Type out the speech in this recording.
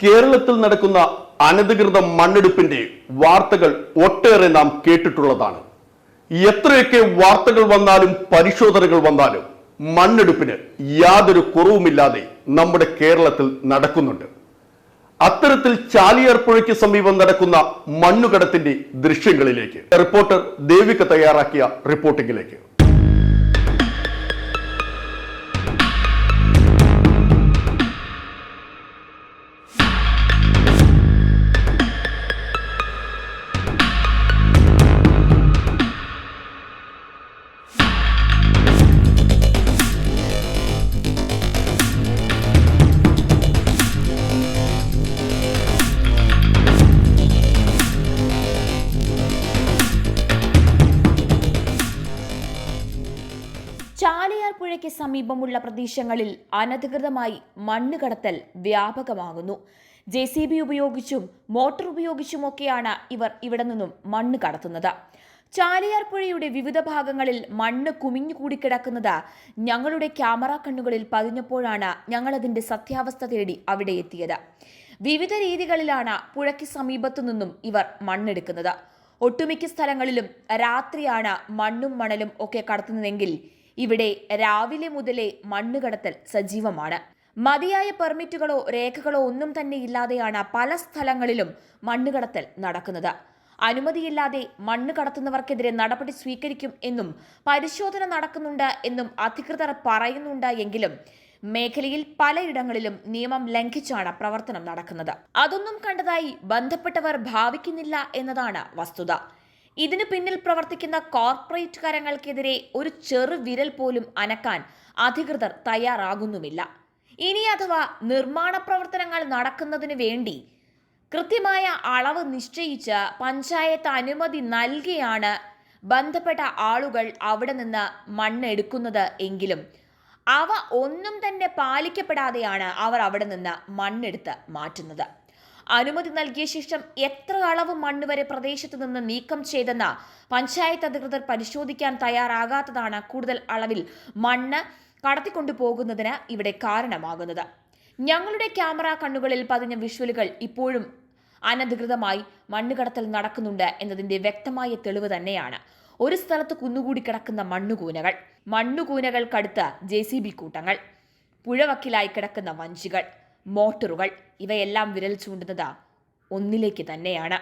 കേരളത്തിൽ നടക്കുന്ന അനധികൃത മണ്ണെടുപ്പിന്റെ വാർത്തകൾ ഒട്ടേറെ നാം കേട്ടിട്ടുള്ളതാണ്. എത്രയൊക്കെ വാർത്തകൾ വന്നാലും പരിശോധനകൾ വന്നാലും മണ്ണെടുപ്പിന് യാതൊരു കുറവുമില്ലാതെ നമ്മുടെ കേരളത്തിൽ നടക്കുന്നുണ്ട്. അത്തരത്തിൽ ചാലിയാർ പുഴയ്ക്ക് സമീപം നടക്കുന്ന മണ്ണുകടത്തിന്റെ ദൃശ്യങ്ങളിലേക്ക് റിപ്പോർട്ടർ ദേവിക തയ്യാറാക്കിയ റിപ്പോർട്ടിംഗിലേക്ക്. ചാലിയാർ പുഴയ്ക്ക് സമീപമുള്ള പ്രദേശങ്ങളിൽ അനധികൃതമായി മണ്ണ് കടത്തൽ വ്യാപകമാകുന്നു. JCB ഉപയോഗിച്ചും മോട്ടോർ ഉപയോഗിച്ചുമൊക്കെയാണ് ഇവർ ഇവിടെ നിന്നും മണ്ണ് കടത്തുന്നത്. ചാലിയാർ പുഴയുടെ വിവിധ ഭാഗങ്ങളിൽ മണ്ണ് കുമിഞ്ഞുകൂടിക്കിടക്കുന്നത് ഞങ്ങളുടെ ക്യാമറ കണ്ണുകളിൽ പതിഞ്ഞപ്പോഴാണ് ഞങ്ങളതിന്റെ സത്യാവസ്ഥ തേടി അവിടെ എത്തിയത്. വിവിധ രീതികളിലാണ് പുഴയ്ക്ക് സമീപത്തു നിന്നും ഇവർ മണ്ണെടുക്കുന്നത്. ഒട്ടുമിക്ക സ്ഥലങ്ങളിലും രാത്രിയാണ് മണ്ണും മണലും ഒക്കെ കടത്തുന്നതെങ്കിൽ ഇവിടെ രാവിലെ മുതലേ മണ്ണുകടത്തൽ സജീവമാണ്. മതിയായ പെർമിറ്റുകളോ രേഖകളോ ഒന്നും തന്നെ ഇല്ലാതെയാണ് പല സ്ഥലങ്ങളിലും മണ്ണുകടത്തൽ നടക്കുന്നത്. അനുമതിയില്ലാതെ മണ്ണ് കടത്തുന്നവർക്കെതിരെ നടപടി സ്വീകരിക്കും എന്നും പരിശോധന നടക്കുന്നുണ്ട് എന്നും അധികൃതർ പറയുന്നുണ്ട് എങ്കിലും മേഖലയിൽ പലയിടങ്ങളിലും നിയമം ലംഘിച്ചാണ് പ്രവർത്തനം നടക്കുന്നത്. അതൊന്നും കണ്ടതായി ബന്ധപ്പെട്ടവർ ഭാവിക്കുന്നില്ല എന്നതാണ് വസ്തുത. ഇതിനു പിന്നിൽ പ്രവർത്തിക്കുന്ന കോർപ്പറേറ്റ് കരങ്ങൾക്കെതിരെ ഒരു ചെറു വിരൽ പോലും അനക്കാൻ അധികൃതർ തയ്യാറാകുന്നുമില്ല. ഇനി അഥവാ നിർമ്മാണ പ്രവർത്തനങ്ങൾ നടക്കുന്നതിന് വേണ്ടി കൃത്യമായ അളവ് നിശ്ചയിച്ച് പഞ്ചായത്ത് അനുമതി നൽകിയാണ് ബന്ധപ്പെട്ട ആളുകൾ അവിടെ നിന്ന് മണ്ണെടുക്കുന്നത് എങ്കിലും അവ ഒന്നും തന്നെ പാലിക്കപ്പെടാതെയാണ് അവർ അവിടെ നിന്ന് മണ്ണെടുത്ത് മാറ്റുന്നത്. അനുമതി നൽകിയ ശേഷം എത്ര അളവ് മണ്ണ് വരെ പ്രദേശത്ത് നിന്ന് നീക്കം ചെയ്തെന്ന് പഞ്ചായത്ത് അധികൃതർ പരിശോധിക്കാൻ തയ്യാറാകാത്തതാണ് കൂടുതൽ അളവിൽ മണ്ണ് കടത്തിക്കൊണ്ടുപോകുന്നതിന് ഇവിടെ കാരണമാകുന്നത്. ഞങ്ങളുടെ ക്യാമറ കണ്ണുകളിൽ പതിഞ്ഞ വിഷ്വലുകൾ ഇപ്പോഴും അനധികൃതമായി മണ്ണ് കടത്തൽ നടക്കുന്നുണ്ട് എന്നതിന്റെ വ്യക്തമായ തെളിവ് തന്നെയാണ്. ഒരു സ്ഥലത്ത് കുന്നുകൂടി കിടക്കുന്ന മണ്ണുകൂനകൾക്കടുത്ത് JCB കൂട്ടങ്ങൾ, പുഴവക്കിലായി കിടക്കുന്ന വഞ്ചികൾ, മോട്ടോറുകൾ, ഇവയെല്ലാം വിരൽ ചൂണ്ടുന്നത് ഒന്നിലേക്ക് തന്നെയാണ്.